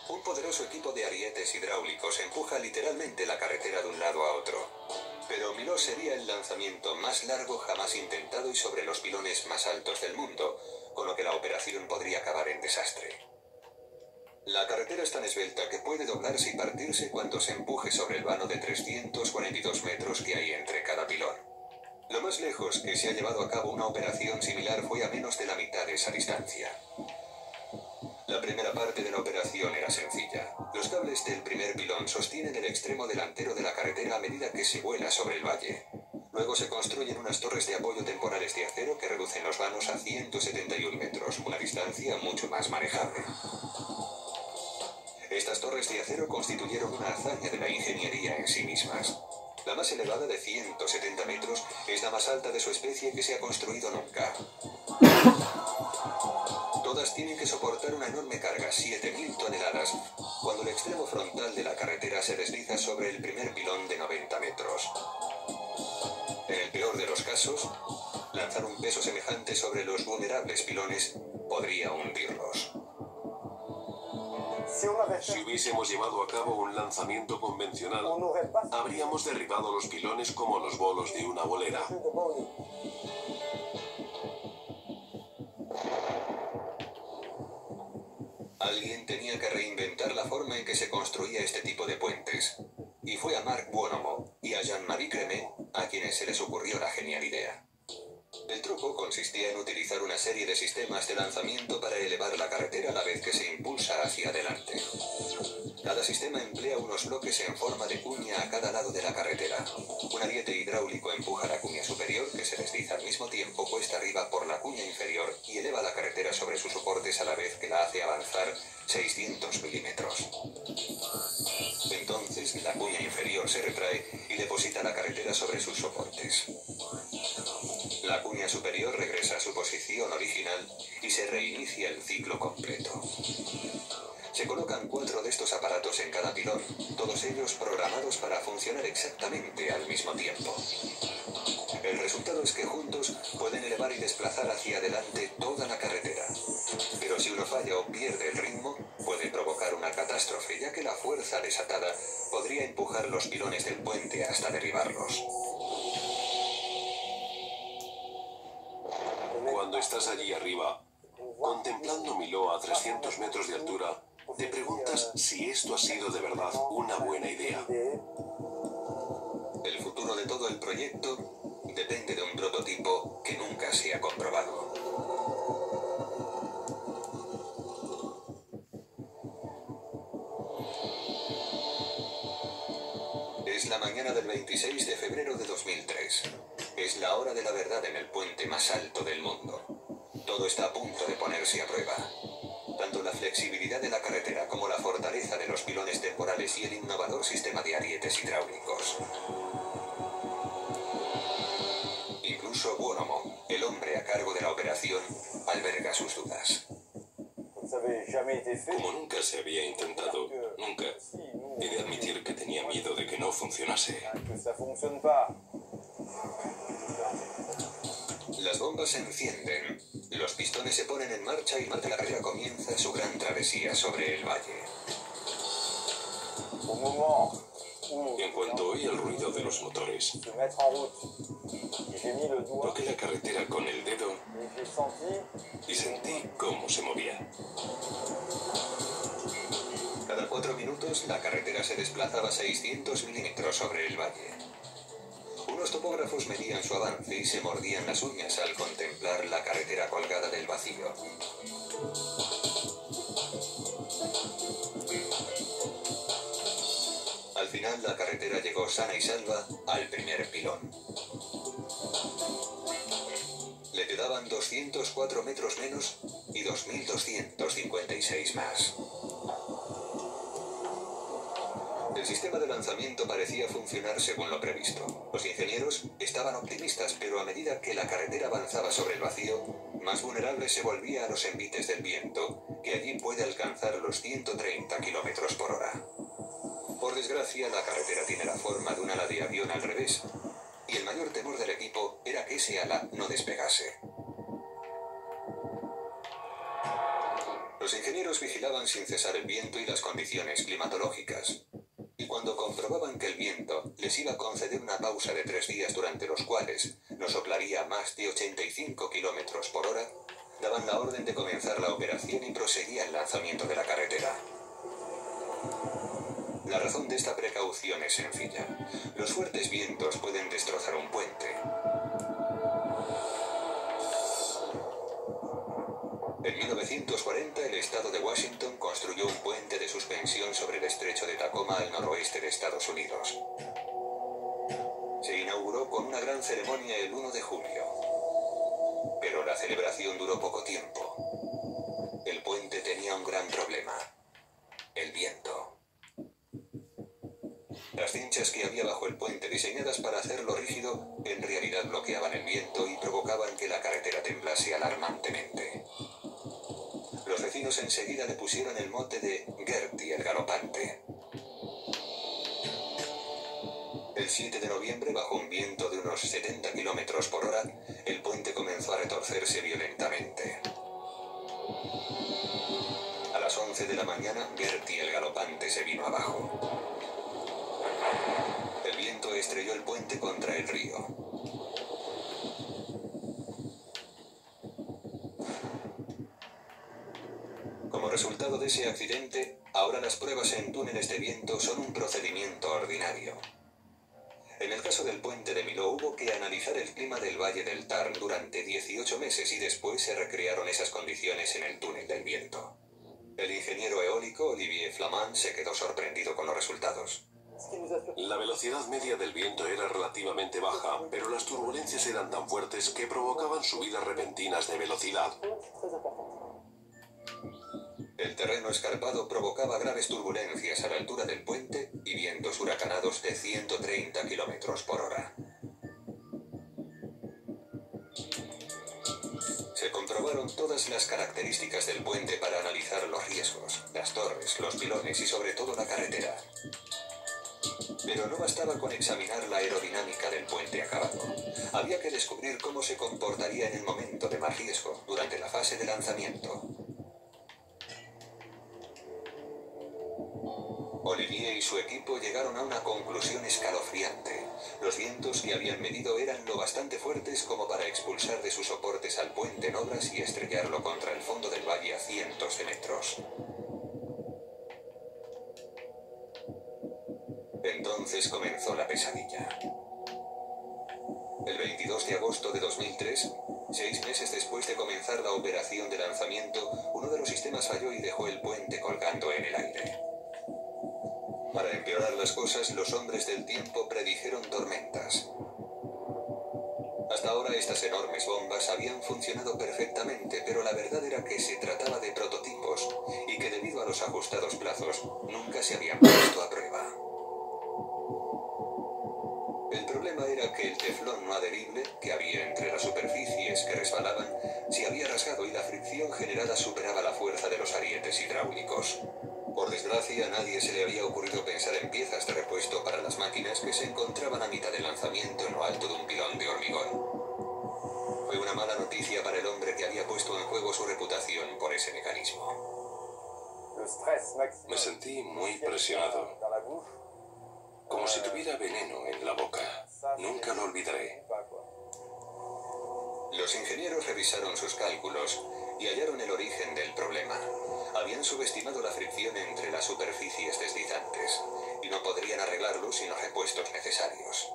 Un poderoso equipo de arietes hidráulicos empuja literalmente la carretera de un lado a otro. Pero Miló sería el lanzamiento más largo jamás intentado y sobre los pilones más altos del mundo, con lo que la operación podría acabar en desastre. La carretera es tan esbelta que puede doblarse y partirse cuando se empuje sobre el vano de 342 metros que hay entre cada pilón. Lo más lejos que se ha llevado a cabo una operación similar fue a menos de la mitad de esa distancia. La primera parte de la operación era sencilla. Los cables del primer pilón sostienen el extremo delantero de la carretera a medida que se vuela sobre el valle. Luego se construyen unas torres de apoyo temporales de acero que reducen los vanos a 171 metros, una distancia mucho más manejable. Estas torres de acero constituyeron una hazaña de la ingeniería en sí mismas. La más elevada, de 170 metros, es la más alta de su especie que se ha construido nunca. Todas tienen que soportar una enorme carga, 7.000 toneladas, cuando el extremo frontal de la carretera se desliza sobre el primer pilón de 90 metros. En el peor de los casos, lanzar un peso semejante sobre los vulnerables pilones podría hundirlos. Si hubiésemos llevado a cabo un lanzamiento convencional, habríamos derribado los pilones como los bolos de una bolera. Alguien tenía que reinventar la forma en que se construía este tipo de puentes. Y fue a Marc Buonomo y a Jean-Marie Crémet a quienes se les ocurrió la genial idea. El truco consistía en utilizar una serie de sistemas de lanzamiento para elevar la carretera a la vez que se impulsa hacia adelante. Cada sistema emplea unos bloques en forma de cuña a cada lado de la carretera. Un ariete hidráulico empuja la cuña superior, que se desliza al mismo tiempo cuesta arriba por la cuña inferior y eleva la carretera sobre sus soportes a la vez que la hace avanzar 600 milímetros. Entonces la cuña inferior se retrae y deposita la carretera sobre sus soportes. La cuña superior regresa a su posición original y se reinicia el ciclo completo. Se colocan 4 de estos aparatos en cada pilón, todos ellos programados para funcionar exactamente al mismo tiempo. El resultado es que juntos pueden elevar y desplazar hacia adelante toda la carretera. Pero si uno falla o pierde el ritmo, puede provocar una catástrofe, ya que la fuerza desatada podría empujar los pilones del puente hasta derribarlos. Cuando estás allí arriba, contemplando Miló a 300 metros de altura, te preguntas si esto ha sido de verdad una buena idea. El futuro de todo el proyecto depende de un prototipo que nunca se ha comprobado. Es la mañana del 26 de febrero de 2003. Es la hora de la verdad en el puente más alto del mundo. Todo está a punto de ponerse a prueba. Tanto la flexibilidad de la carretera como la fortaleza de los pilones temporales y el innovador sistema de arietes hidráulicos. Incluso Buonomo, el hombre a cargo de la operación, alberga sus dudas. Como nunca se había intentado, nunca, he de admitir que tenía miedo de que no funcionase. Las bombas se encienden, los pistones se ponen en marcha y la carretera comienza su gran travesía sobre el valle. En cuanto oí el ruido de los motores, toqué la carretera con el dedo y sentí cómo se movía. Cada 4 minutos la carretera se desplazaba 600 milímetros sobre el valle. Unos topógrafos medían su avance y se mordían las uñas al contemplar la carretera colgada del vacío. Al final la carretera llegó sana y salva al primer pilón. Le quedaban 204 metros menos y 2.256 más. El sistema de lanzamiento parecía funcionar según lo previsto. Los ingenieros estaban optimistas, pero a medida que la carretera avanzaba sobre el vacío, más vulnerable se volvía a los envites del viento, que allí puede alcanzar los 130 kilómetros por hora. Por desgracia, la carretera tiene la forma de un ala de avión al revés, y el mayor temor del equipo era que ese ala no despegase. Los Los ingenieros vigilaban sin cesar el viento y las condiciones climatológicas. Y cuando comprobaban que el viento les iba a conceder una pausa de 3 días durante los cuales no soplaría más de 85 kilómetros por hora, daban la orden de comenzar la operación y proseguía el lanzamiento de la carretera. La razón de esta precaución es sencilla. Los fuertes vientos pueden destrozar un puente. En 1940, el estado de Washington construyó un puente de suspensión sobre el estrecho de Tacoma al noroeste de Estados Unidos. Se inauguró con una gran ceremonia el 1 de julio. Pero la celebración duró poco tiempo. El puente tenía un gran problema: el viento. Las cinchas que había bajo el puente, diseñadas para hacerlo rígido, en realidad bloqueaban el viento y provocaban que la carretera temblase alarmantemente. Los vecinos enseguida le pusieron el mote de Gertie el galopante. El 7 de noviembre, bajo un viento de unos 70 kilómetros por hora, el puente comenzó a retorcerse violentamente. A las 11 de la mañana, Gertie el galopante se vino abajo. El viento estrelló el puente contra el río. Como resultado de ese accidente, ahora las pruebas en túneles de viento son un procedimiento ordinario. En el caso del puente de Millau hubo que analizar el clima del Valle del Tarn durante 18 meses y después se recrearon esas condiciones en el túnel del viento. El ingeniero eólico Olivier Flamand se quedó sorprendido con los resultados. La velocidad media del viento era relativamente baja, pero las turbulencias eran tan fuertes que provocaban subidas repentinas de velocidad. El terreno escarpado provocaba graves turbulencias a la altura del puente y vientos huracanados de 130 kilómetros por hora. Se comprobaron todas las características del puente para analizar los riesgos, las torres, los pilones y sobre todo la carretera. Pero no bastaba con examinar la aerodinámica del puente acabado. Había que descubrir cómo se comportaría en el momento de más riesgo, durante la fase de lanzamiento. Olivier y su equipo llegaron a una conclusión escalofriante. Los vientos que habían medido eran lo bastante fuertes como para expulsar de sus soportes al puente en obras y estrellarlo contra el fondo del valle a cientos de metros. Entonces comenzó la pesadilla. El 22 de agosto de 2003, 6 meses después de comenzar la operación de lanzamiento, uno de los sistemas falló y dejó el puente colgando en el aire. Para empeorar las cosas, los hombres del tiempo predijeron tormentas. Hasta ahora estas enormes bombas habían funcionado perfectamente, pero la verdad era que se trataba de prototipos y que debido a los ajustados plazos nunca se habían puesto a prueba. El problema era que el teflón no adherible que había entre las superficies que resbalaban se había rasgado y la fricción generada superaba la fuerza de los arietes hidráulicos. Por desgracia, a nadie se le había ocurrido pensar en piezas de repuesto para las máquinas que se encontraban a mitad del lanzamiento en lo alto de un pilón de hormigón. Fue una mala noticia para el hombre que había puesto en juego su reputación por ese mecanismo. Me sentí muy presionado, como si tuviera veneno en la boca. Nunca lo olvidaré. Los ingenieros revisaron sus cálculos y hallaron el origen del problema. Habían subestimado la fricción entre las superficies deslizantes y no podrían arreglarlo sin los repuestos necesarios.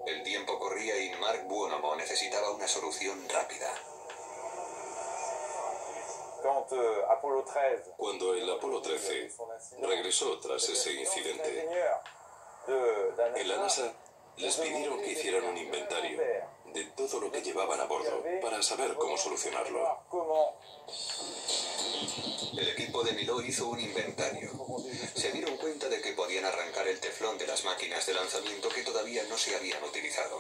El tiempo corría y Marc Buonomo necesitaba una solución rápida. Cuando el Apolo 13 regresó tras ese incidente, en la NASA les pidieron que hicieran un inventario de todo lo que llevaban a bordo para saber cómo solucionarlo. El equipo de Millau hizo un inventario. Se dieron cuenta de que podían arrancar el teflón de las máquinas de lanzamiento que todavía no se habían utilizado.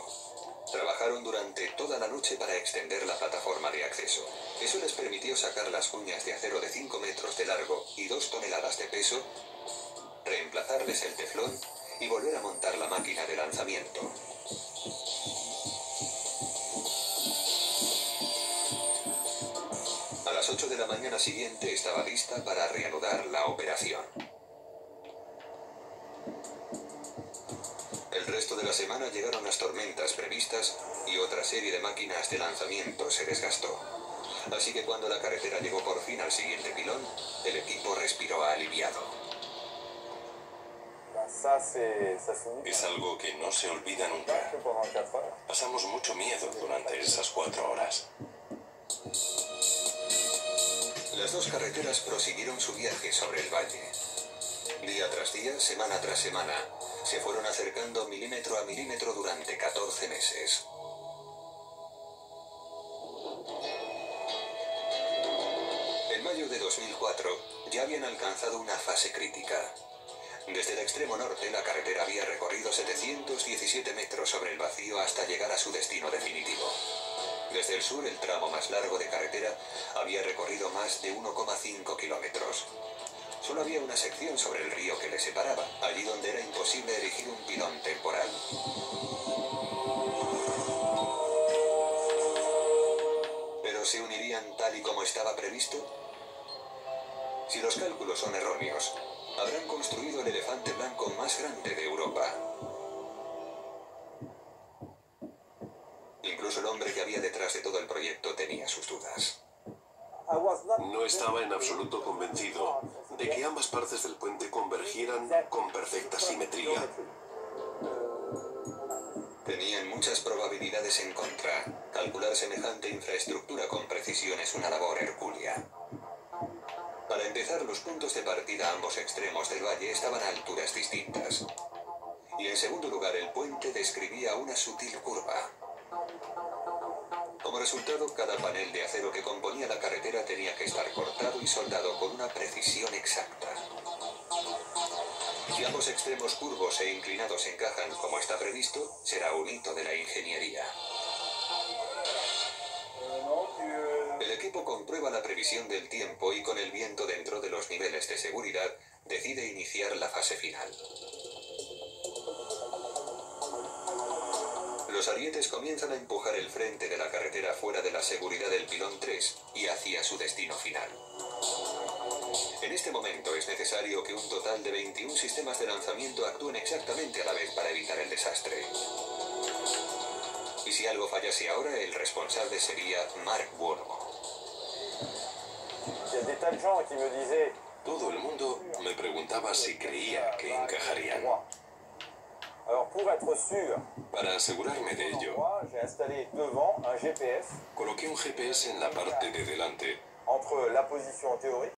Trabajaron durante toda la noche para extender la plataforma de acceso. Eso les permitió sacar las cuñas de acero de 5 metros de largo y 2 toneladas de peso, reemplazarles el teflón y volver a montar la máquina de lanzamiento. A las las 8 de la mañana siguiente estaba lista para reanudar la operación. El resto de la semana llegaron las tormentas previstas y otra serie de máquinas de lanzamiento se desgastó. Así que cuando la carretera llegó por fin al siguiente pilón, el equipo respiró aliviado. Es algo que no se olvida nunca. Pasamos mucho miedo durante esas 4 horas. Las dos carreteras prosiguieron su viaje sobre el valle. Día tras día, semana tras semana, se fueron acercando milímetro a milímetro durante 14 meses. En mayo de 2004, ya habían alcanzado una fase crítica. Desde el extremo norte, la carretera había recorrido 717 metros sobre el vacío hasta llegar a su destino definitivo. Desde el sur, el tramo más largo de carretera había recorrido más de 1,5 kilómetros. Solo había una sección sobre el río que le separaba, allí donde era imposible erigir un pilón temporal. ¿Pero se unirían tal y como estaba previsto? Si los cálculos son erróneos, habrán construido el elefante blanco más grande de Europa. Incluso el hombre que había detrás de todo el proyecto tenía sus dudas. No estaba en absoluto convencido de que ambas partes del puente convergieran con perfecta simetría. Tenían muchas probabilidades en contra. Calcular semejante infraestructura con precisión es una labor hercúlea. Para empezar, los puntos de partida a ambos extremos del valle estaban a alturas distintas. Y en segundo lugar, el puente describía una sutil curva. Como resultado, cada panel de acero que componía la carretera tenía que estar cortado y soldado con una precisión exacta. Si ambos extremos curvos e inclinados encajan como está previsto, será un hito de la ingeniería. El equipo comprueba la previsión del tiempo y con el viento dentro de los niveles de seguridad, decide iniciar la fase final. Los arietes comienzan a empujar el frente de la carretera fuera de la seguridad del pilón 3 y hacia su destino final. En este momento es necesario que un total de 21 sistemas de lanzamiento actúen exactamente a la vez para evitar el desastre. Y si algo fallase ahora, el responsable sería Mark Wurmo. Todo el mundo me preguntaba si creía que encajarían. Para asegurarme de ello, coloqué un GPS en la parte de delante